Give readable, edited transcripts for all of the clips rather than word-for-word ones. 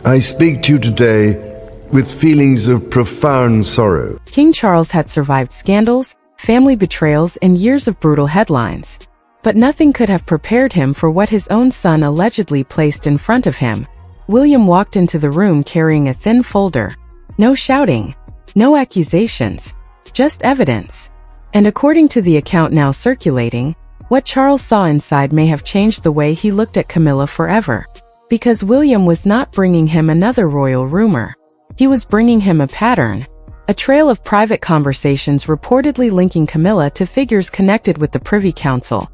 I speak to you today with feelings of profound sorrow. King Charles had survived scandals, family betrayals, and years of brutal headlines. But nothing could have prepared him for what his own son allegedly placed in front of him. William walked into the room carrying a thin folder. No shouting, no accusations, just evidence. And according to the account now circulating, what Charles saw inside may have changed the way he looked at Camilla forever. Because William was not bringing him another royal rumor. He was bringing him a pattern. A trail of private conversations reportedly linking Camilla to figures connected with the Privy Council.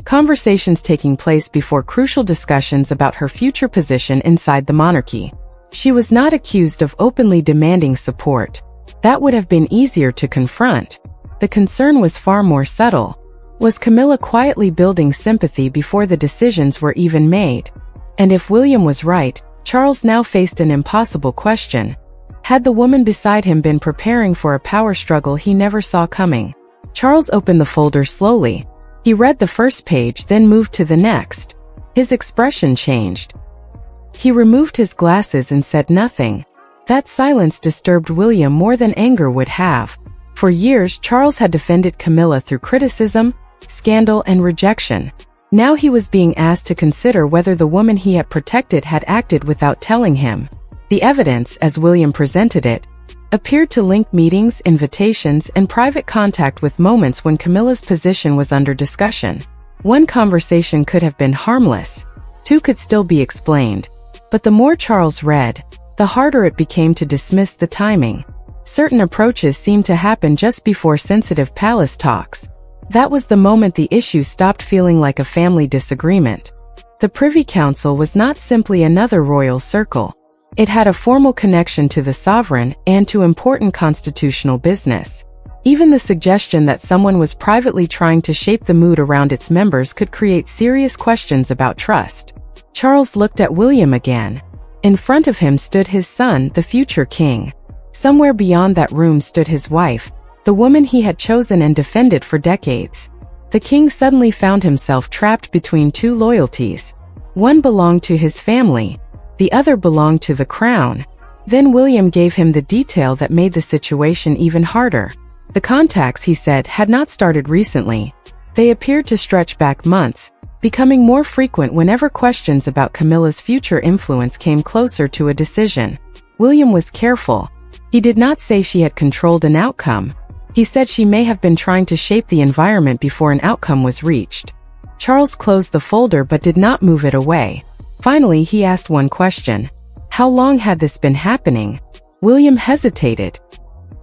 Conversations taking place before crucial discussions about her future position inside the monarchy. She was not accused of openly demanding support. That would have been easier to confront. The concern was far more subtle. Was Camilla quietly building sympathy before the decisions were even made? And if William was right, Charles now faced an impossible question. Had the woman beside him been preparing for a power struggle he never saw coming? Charles opened the folder slowly. He read the first page, then moved to the next. His expression changed. He removed his glasses and said nothing. That silence disturbed William more than anger would have. For years, Charles had defended Camilla through criticism, scandal, and rejection. Now he was being asked to consider whether the woman he had protected had acted without telling him. The evidence, as William presented it, appeared to link meetings, invitations, and private contact with moments when Camilla's position was under discussion. One conversation could have been harmless. Two could still be explained. But the more Charles read, the harder it became to dismiss the timing. Certain approaches seemed to happen just before sensitive palace talks. That was the moment the issue stopped feeling like a family disagreement. The Privy Council was not simply another royal circle. It had a formal connection to the sovereign and to important constitutional business. Even the suggestion that someone was privately trying to shape the mood around its members could create serious questions about trust. Charles looked at William again. In front of him stood his son, the future king. Somewhere beyond that room stood his wife, the woman he had chosen and defended for decades. The king suddenly found himself trapped between two loyalties. One belonged to his family. The other belonged to the crown. Then William gave him the detail that made the situation even harder. The contacts, he said, had not started recently. They appeared to stretch back months, becoming more frequent whenever questions about Camilla's future influence came closer to a decision. William was careful. He did not say she had controlled an outcome. He said she may have been trying to shape the environment before an outcome was reached. Charles closed the folder but did not move it away. Finally, he asked one question. How long had this been happening? William hesitated.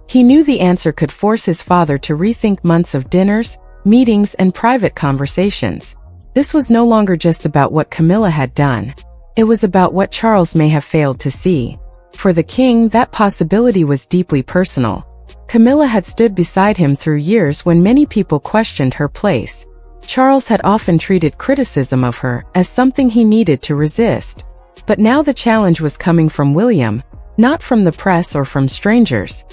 He knew the answer could force his father to rethink months of dinners, meetings, and private conversations. This was no longer just about what Camilla had done. It was about what Charles may have failed to see. For the king, that possibility was deeply personal. Camilla had stood beside him through years when many people questioned her place. Charles had often treated criticism of her as something he needed to resist. But now the challenge was coming from William, not from the press or from strangers.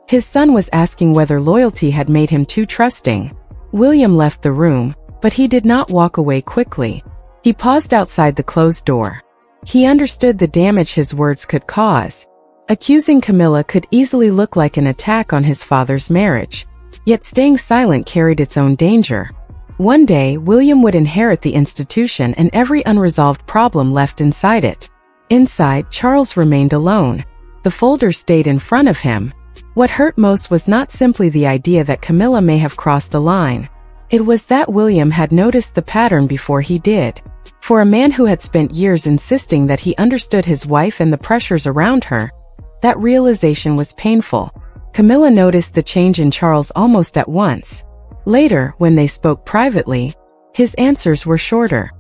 His son was asking whether loyalty had made him too trusting. William left the room, but he did not walk away quickly. He paused outside the closed door. He understood the damage his words could cause. Accusing Camilla could easily look like an attack on his father's marriage. Yet staying silent carried its own danger. One day, William would inherit the institution and every unresolved problem left inside it. Inside, Charles remained alone. The folder stayed in front of him. What hurt most was not simply the idea that Camilla may have crossed a line. It was that William had noticed the pattern before he did. For a man who had spent years insisting that he understood his wife and the pressures around her, that realization was painful. Camilla noticed the change in Charles almost at once. Later, when they spoke privately, his answers were shorter.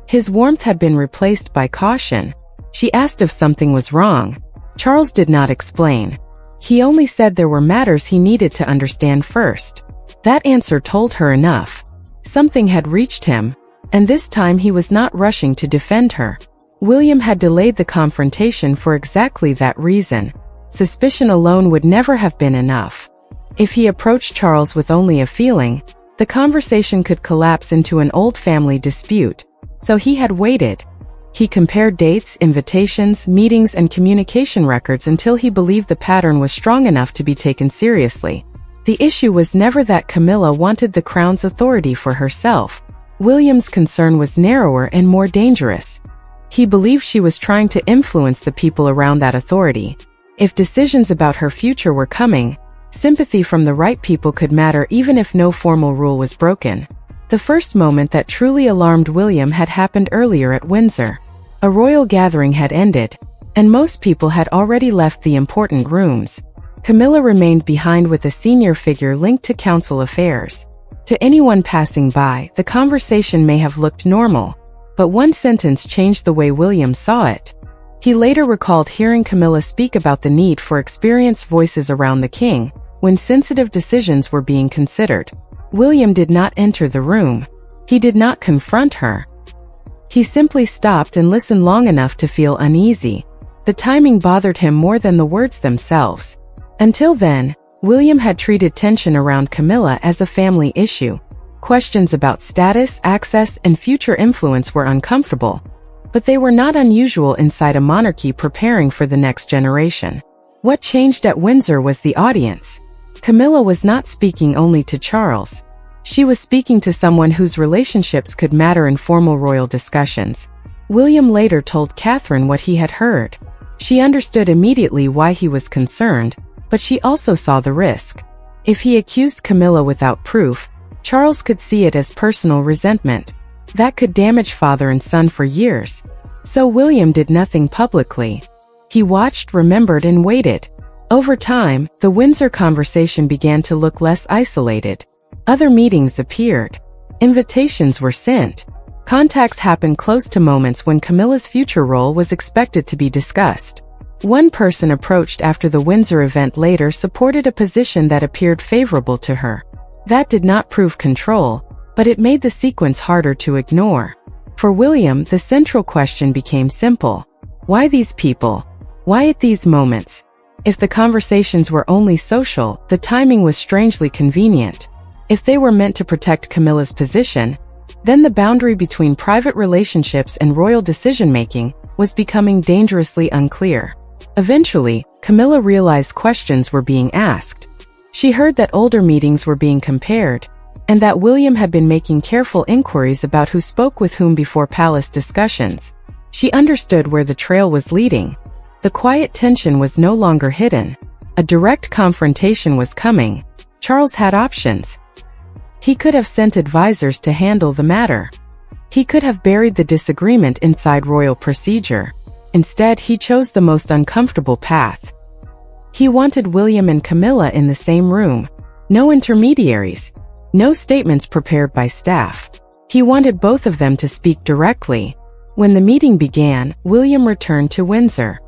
His warmth had been replaced by caution. She asked if something was wrong. Charles did not explain. He only said there were matters he needed to understand first. That answer told her enough. Something had reached him, and this time he was not rushing to defend her. William had delayed the confrontation for exactly that reason. Suspicion alone would never have been enough. If he approached Charles with only a feeling, the conversation could collapse into an old family dispute. So he had waited. He compared dates, invitations, meetings, and communication records until he believed the pattern was strong enough to be taken seriously. The issue was never that Camilla wanted the crown's authority for herself. William's concern was narrower and more dangerous. He believed she was trying to influence the people around that authority. If decisions about her future were coming, sympathy from the right people could matter even if no formal rule was broken. The first moment that truly alarmed William had happened earlier at Windsor. A royal gathering had ended, and most people had already left the important rooms. Camilla remained behind with a senior figure linked to council affairs. To anyone passing by, the conversation may have looked normal, but one sentence changed the way William saw it. He later recalled hearing Camilla speak about the need for experienced voices around the king when sensitive decisions were being considered. William did not enter the room. He did not confront her. He simply stopped and listened long enough to feel uneasy. The timing bothered him more than the words themselves. Until then, William had treated tension around Camilla as a family issue. Questions about status, access, and future influence were uncomfortable, but they were not unusual inside a monarchy preparing for the next generation. What changed at Windsor was the audience. Camilla was not speaking only to Charles. She was speaking to someone whose relationships could matter in formal royal discussions. William later told Catherine what he had heard. She understood immediately why he was concerned, but she also saw the risk. If he accused Camilla without proof, Charles could see it as personal resentment. That could damage father and son for years. So William did nothing publicly. He watched, remembered, and waited. Over time, the Windsor conversation began to look less isolated. Other meetings appeared. Invitations were sent. Contacts happened close to moments when Camilla's future role was expected to be discussed. One person approached after the Windsor event later supported a position that appeared favorable to her. That did not prove control, but it made the sequence harder to ignore. For William, the central question became simple. Why these people? Why at these moments? If the conversations were only social, the timing was strangely convenient. If they were meant to protect Camilla's position, then the boundary between private relationships and royal decision-making was becoming dangerously unclear. Eventually, Camilla realized questions were being asked. She heard that older meetings were being compared, and that William had been making careful inquiries about who spoke with whom before palace discussions. She understood where the trail was leading. The quiet tension was no longer hidden. A direct confrontation was coming. Charles had options. He could have sent advisors to handle the matter. He could have buried the disagreement inside royal procedure. Instead, he chose the most uncomfortable path. He wanted William and Camilla in the same room. No intermediaries. No statements prepared by staff. He wanted both of them to speak directly. When the meeting began, William returned to Windsor.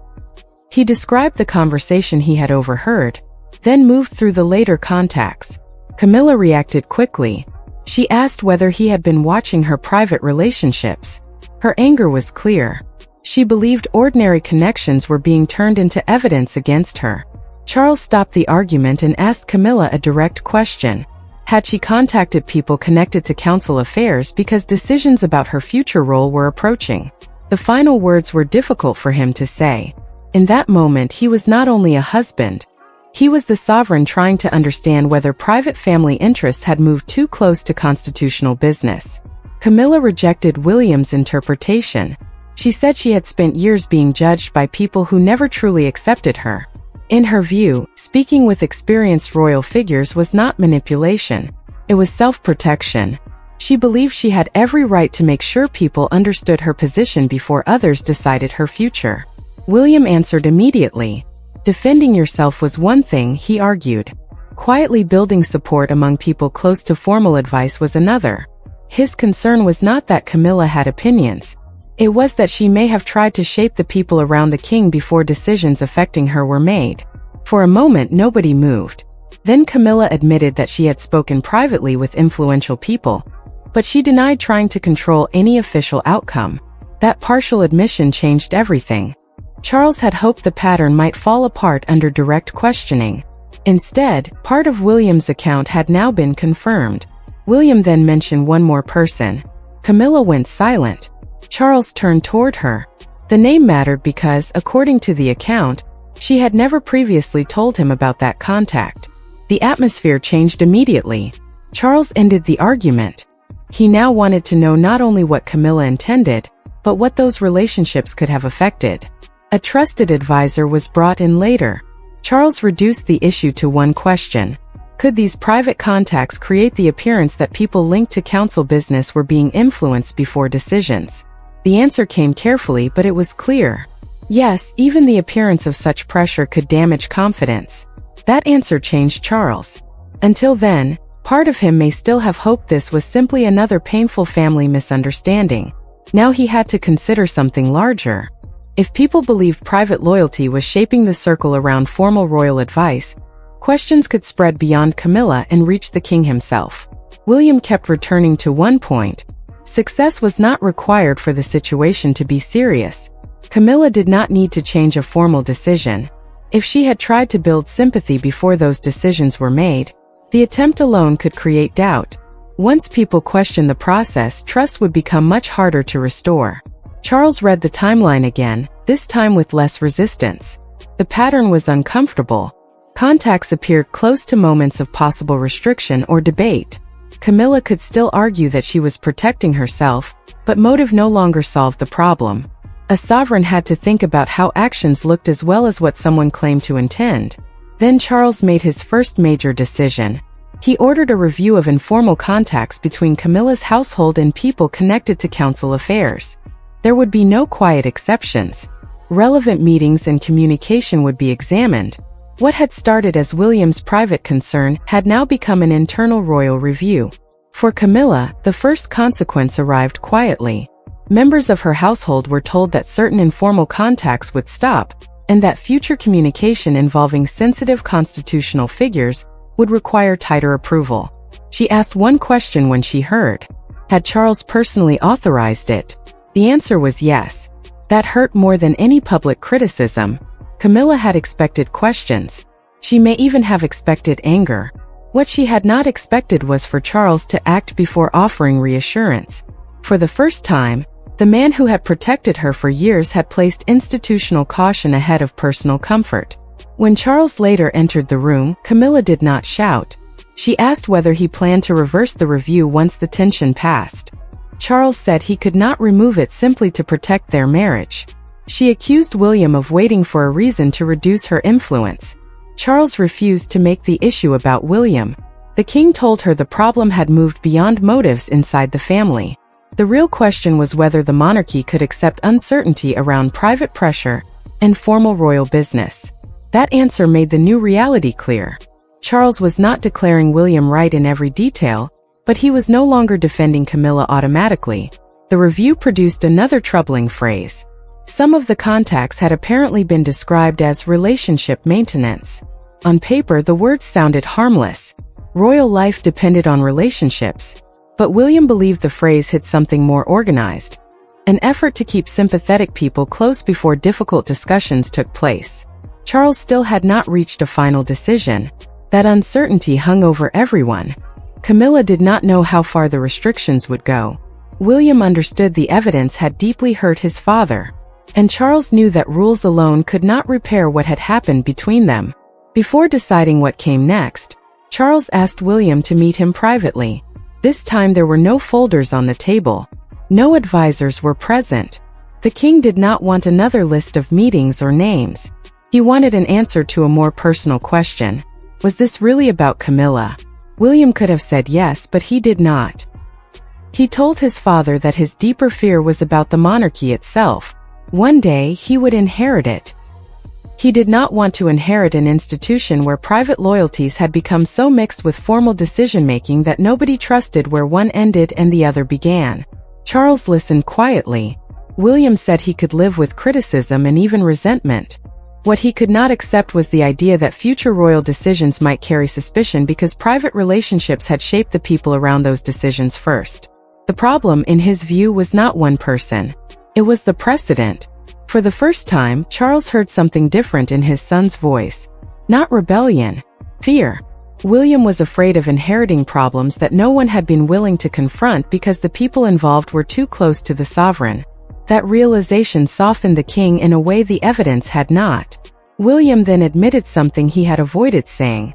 He described the conversation he had overheard, then moved through the later contacts. Camilla reacted quickly. She asked whether he had been watching her private relationships. Her anger was clear. She believed ordinary connections were being turned into evidence against her. Charles stopped the argument and asked Camilla a direct question. Had she contacted people connected to council affairs because decisions about her future role were approaching? The final words were difficult for him to say. In that moment, he was not only a husband. He was the sovereign trying to understand whether private family interests had moved too close to constitutional business. Camilla rejected William's interpretation. She said she had spent years being judged by people who never truly accepted her. In her view, speaking with experienced royal figures was not manipulation. It was self-protection. She believed she had every right to make sure people understood her position before others decided her future. William answered immediately. Defending yourself was one thing, he argued. Quietly building support among people close to formal advice was another. His concern was not that Camilla had opinions. It was that she may have tried to shape the people around the king before decisions affecting her were made. For a moment, nobody moved. Then Camilla admitted that she had spoken privately with influential people, but she denied trying to control any official outcome. That partial admission changed everything. Charles had hoped the pattern might fall apart under direct questioning. Instead, part of William's account had now been confirmed. William then mentioned one more person. Camilla went silent. Charles turned toward her. The name mattered because, according to the account, she had never previously told him about that contact. The atmosphere changed immediately. Charles ended the argument. He now wanted to know not only what Camilla intended, but what those relationships could have affected. A trusted advisor was brought in later. Charles reduced the issue to one question. Could these private contacts create the appearance that people linked to council business were being influenced before decisions? The answer came carefully, but it was clear. Yes, even the appearance of such pressure could damage confidence. That answer changed Charles. Until then, part of him may still have hoped this was simply another painful family misunderstanding. Now he had to consider something larger. If people believed private loyalty was shaping the circle around formal royal advice, questions could spread beyond Camilla and reach the king himself. William kept returning to one point. Success was not required for the situation to be serious. Camilla did not need to change a formal decision. If she had tried to build sympathy before those decisions were made, the attempt alone could create doubt. Once people questioned the process, trust would become much harder to restore. Charles read the timeline again, this time with less resistance. The pattern was uncomfortable. Contacts appeared close to moments of possible restriction or debate. Camilla could still argue that she was protecting herself, but motive no longer solved the problem. A sovereign had to think about how actions looked as well as what someone claimed to intend. Then Charles made his first major decision. He ordered a review of informal contacts between Camilla's household and people connected to council affairs. There would be no quiet exceptions. Relevant meetings and communication would be examined. What had started as William's private concern had now become an internal royal review. For Camilla, the first consequence arrived quietly. Members of her household were told that certain informal contacts would stop, and that future communication involving sensitive constitutional figures would require tighter approval. She asked one question when she heard. Had Charles personally authorized it? The answer was yes. That hurt more than any public criticism. Camilla had expected questions. She may even have expected anger. What she had not expected was for Charles to act before offering reassurance. For the first time, the man who had protected her for years had placed institutional caution ahead of personal comfort. When Charles later entered the room, Camilla did not shout. She asked whether he planned to reverse the review once the tension passed. Charles said he could not remove it simply to protect their marriage. She accused William of waiting for a reason to reduce her influence. Charles refused to make the issue about William. The king told her the problem had moved beyond motives inside the family. The real question was whether the monarchy could accept uncertainty around private pressure and formal royal business. That answer made the new reality clear. Charles was not declaring William right in every detail, but he was no longer defending Camilla automatically. The review produced another troubling phrase. Some of the contacts had apparently been described as relationship maintenance. On paper, the words sounded harmless. Royal life depended on relationships. But William believed the phrase hid something more organized. An effort to keep sympathetic people close before difficult discussions took place. Charles still had not reached a final decision. That uncertainty hung over everyone. Camilla did not know how far the restrictions would go. William understood the evidence had deeply hurt his father. And Charles knew that rules alone could not repair what had happened between them. Before deciding what came next, Charles asked William to meet him privately. This time there were no folders on the table. No advisors were present. The king did not want another list of meetings or names. He wanted an answer to a more personal question. Was this really about Camilla? William could have said yes, but he did not. He told his father that his deeper fear was about the monarchy itself. One day, he would inherit it. He did not want to inherit an institution where private loyalties had become so mixed with formal decision-making that nobody trusted where one ended and the other began. Charles listened quietly. William said he could live with criticism and even resentment. What he could not accept was the idea that future royal decisions might carry suspicion because private relationships had shaped the people around those decisions first. The problem, in his view, was not one person. It was the precedent. For the first time, Charles heard something different in his son's voice. Not rebellion. Fear. William was afraid of inheriting problems that no one had been willing to confront because the people involved were too close to the sovereign. That realization softened the king in a way the evidence had not. William then admitted something he had avoided saying.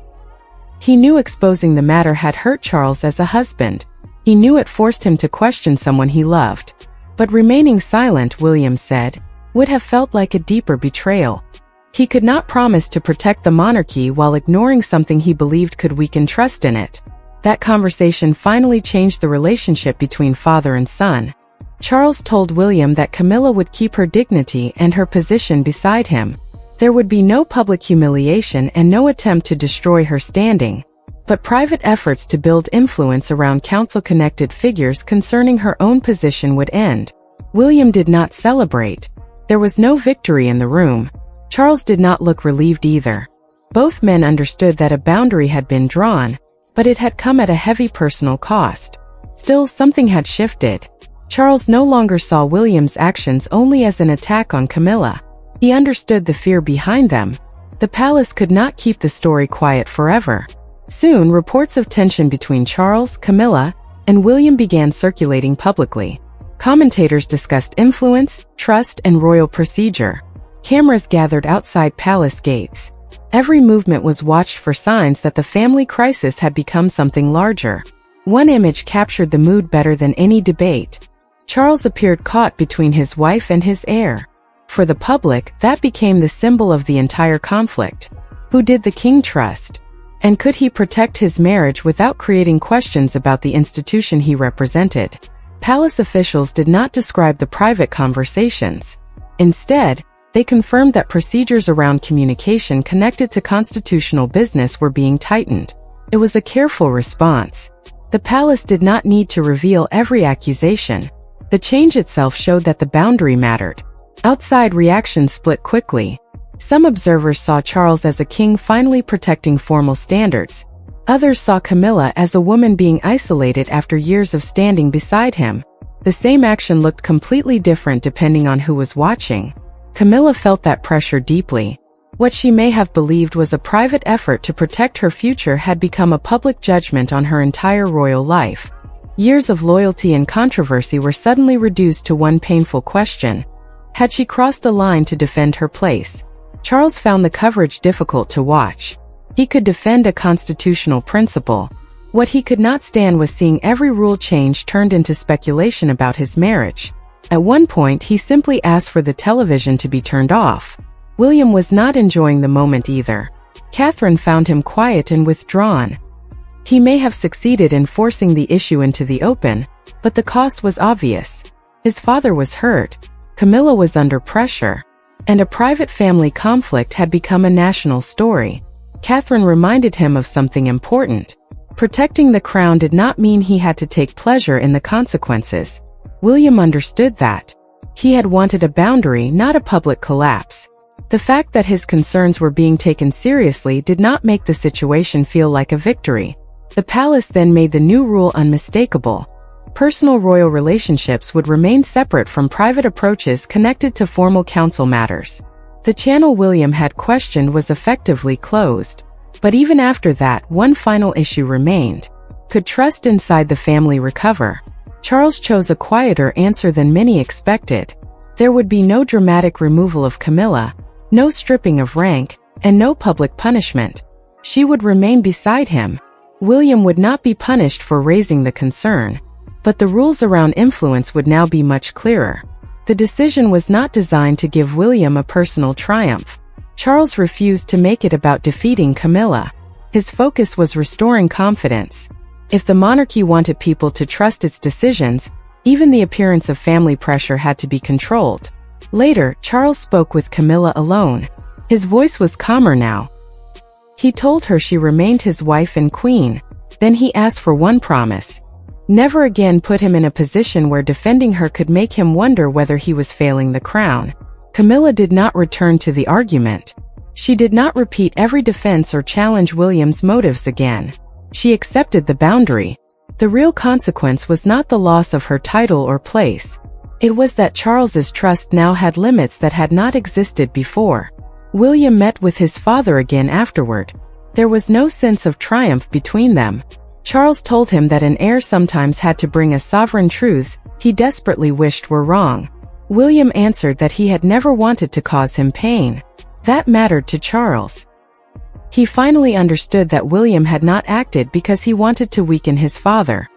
He knew exposing the matter had hurt Charles as a husband. He knew it forced him to question someone he loved. But remaining silent, William said, would have felt like a deeper betrayal. He could not promise to protect the monarchy while ignoring something he believed could weaken trust in it. That conversation finally changed the relationship between father and son. Charles told William that Camilla would keep her dignity and her position beside him. There would be no public humiliation and no attempt to destroy her standing, but private efforts to build influence around council-connected figures concerning her own position would end. William did not celebrate. There was no victory in the room. Charles did not look relieved either. Both men understood that a boundary had been drawn, but it had come at a heavy personal cost. Still, something had shifted. Charles no longer saw William's actions only as an attack on Camilla. He understood the fear behind them. The palace could not keep the story quiet forever. Soon, reports of tension between Charles, Camilla, and William began circulating publicly. Commentators discussed influence, trust, and royal procedure. Cameras gathered outside palace gates. Every movement was watched for signs that the family crisis had become something larger. One image captured the mood better than any debate. Charles appeared caught between his wife and his heir. For the public, that became the symbol of the entire conflict. Who did the king trust? And could he protect his marriage without creating questions about the institution he represented? Palace officials did not describe the private conversations. Instead, they confirmed that procedures around communication connected to constitutional business were being tightened. It was a careful response. The palace did not need to reveal every accusation. The change itself showed that the boundary mattered. Outside reactions split quickly. Some observers saw Charles as a king finally protecting formal standards. Others saw Camilla as a woman being isolated after years of standing beside him. The same action looked completely different depending on who was watching. Camilla felt that pressure deeply. What she may have believed was a private effort to protect her future had become a public judgment on her entire royal life. Years of loyalty and controversy were suddenly reduced to one painful question. Had she crossed a line to defend her place? Charles found the coverage difficult to watch. He could defend a constitutional principle. What he could not stand was seeing every rule change turned into speculation about his marriage. At one point, he simply asked for the television to be turned off. William was not enjoying the moment either. Catherine found him quiet and withdrawn. He may have succeeded in forcing the issue into the open, but the cost was obvious. His father was hurt. Camilla was under pressure. And a private family conflict had become a national story. Catherine reminded him of something important. Protecting the crown did not mean he had to take pleasure in the consequences. William understood that. He had wanted a boundary, not a public collapse. The fact that his concerns were being taken seriously did not make the situation feel like a victory. The palace then made the new rule unmistakable. Personal royal relationships would remain separate from private approaches connected to formal council matters. The channel William had questioned was effectively closed. But even after that, one final issue remained. Could trust inside the family recover? Charles chose a quieter answer than many expected. There would be no dramatic removal of Camilla, no stripping of rank, and no public punishment. She would remain beside him. William would not be punished for raising the concern. But the rules around influence would now be much clearer. The decision was not designed to give William a personal triumph. Charles refused to make it about defeating Camilla. His focus was restoring confidence. If the monarchy wanted people to trust its decisions, even the appearance of family pressure had to be controlled. Later, Charles spoke with Camilla alone. His voice was calmer now. He told her she remained his wife and queen. Then he asked for one promise. Never again put him in a position where defending her could make him wonder whether he was failing the crown. Camilla did not return to the argument. She did not repeat every defense or challenge William's motives again. She accepted the boundary. The real consequence was not the loss of her title or place. It was that Charles's trust now had limits that had not existed before. William met with his father again afterward. There was no sense of triumph between them. Charles told him that an heir sometimes had to bring a sovereign truths he desperately wished were wrong. William answered that he had never wanted to cause him pain. That mattered to Charles. He finally understood that William had not acted because he wanted to weaken his father.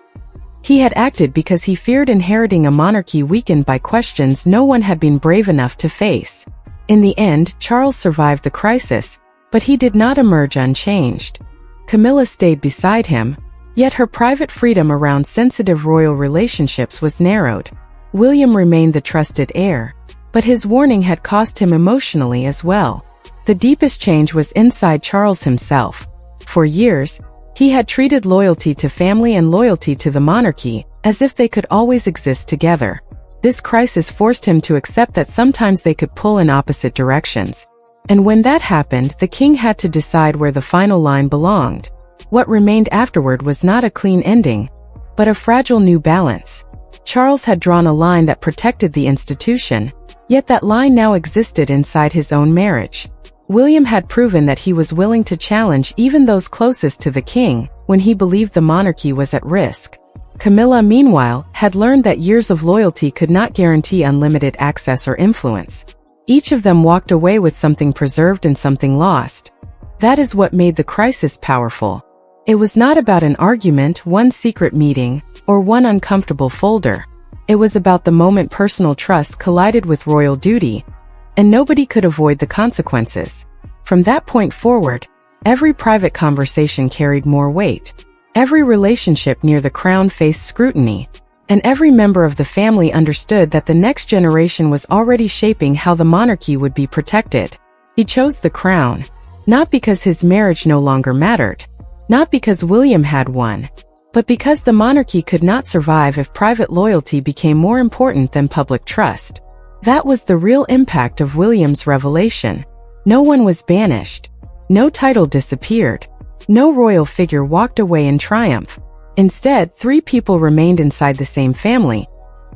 He had acted because he feared inheriting a monarchy weakened by questions no one had been brave enough to face. In the end, Charles survived the crisis, but he did not emerge unchanged. Camilla stayed beside him, yet her private freedom around sensitive royal relationships was narrowed. William remained the trusted heir, but his warning had cost him emotionally as well. The deepest change was inside Charles himself. For years, he had treated loyalty to family and loyalty to the monarchy as if they could always exist together. This crisis forced him to accept that sometimes they could pull in opposite directions. And when that happened, the king had to decide where the final line belonged. What remained afterward was not a clean ending, but a fragile new balance. Charles had drawn a line that protected the institution, yet that line now existed inside his own marriage. William had proven that he was willing to challenge even those closest to the king when he believed the monarchy was at risk. Camilla, meanwhile, had learned that years of loyalty could not guarantee unlimited access or influence. Each of them walked away with something preserved and something lost. That is what made the crisis powerful. It was not about an argument, one secret meeting, or one uncomfortable folder. It was about the moment personal trust collided with royal duty, and nobody could avoid the consequences. From that point forward, every private conversation carried more weight. Every relationship near the crown faced scrutiny, and every member of the family understood that the next generation was already shaping how the monarchy would be protected. He chose the crown, not because his marriage no longer mattered, not because William had one, but because the monarchy could not survive if private loyalty became more important than public trust. That was the real impact of William's revelation. No one was banished. No title disappeared. No royal figure walked away in triumph. Instead, three people remained inside the same family,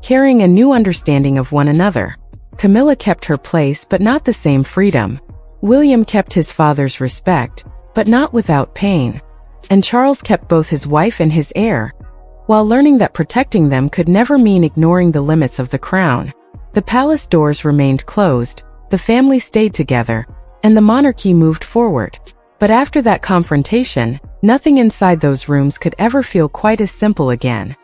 carrying a new understanding of one another. Camilla kept her place but not the same freedom. William kept his father's respect, but not without pain. And Charles kept both his wife and his heir, while learning that protecting them could never mean ignoring the limits of the crown. The palace doors remained closed, the family stayed together, and the monarchy moved forward. But after that confrontation, nothing inside those rooms could ever feel quite as simple again.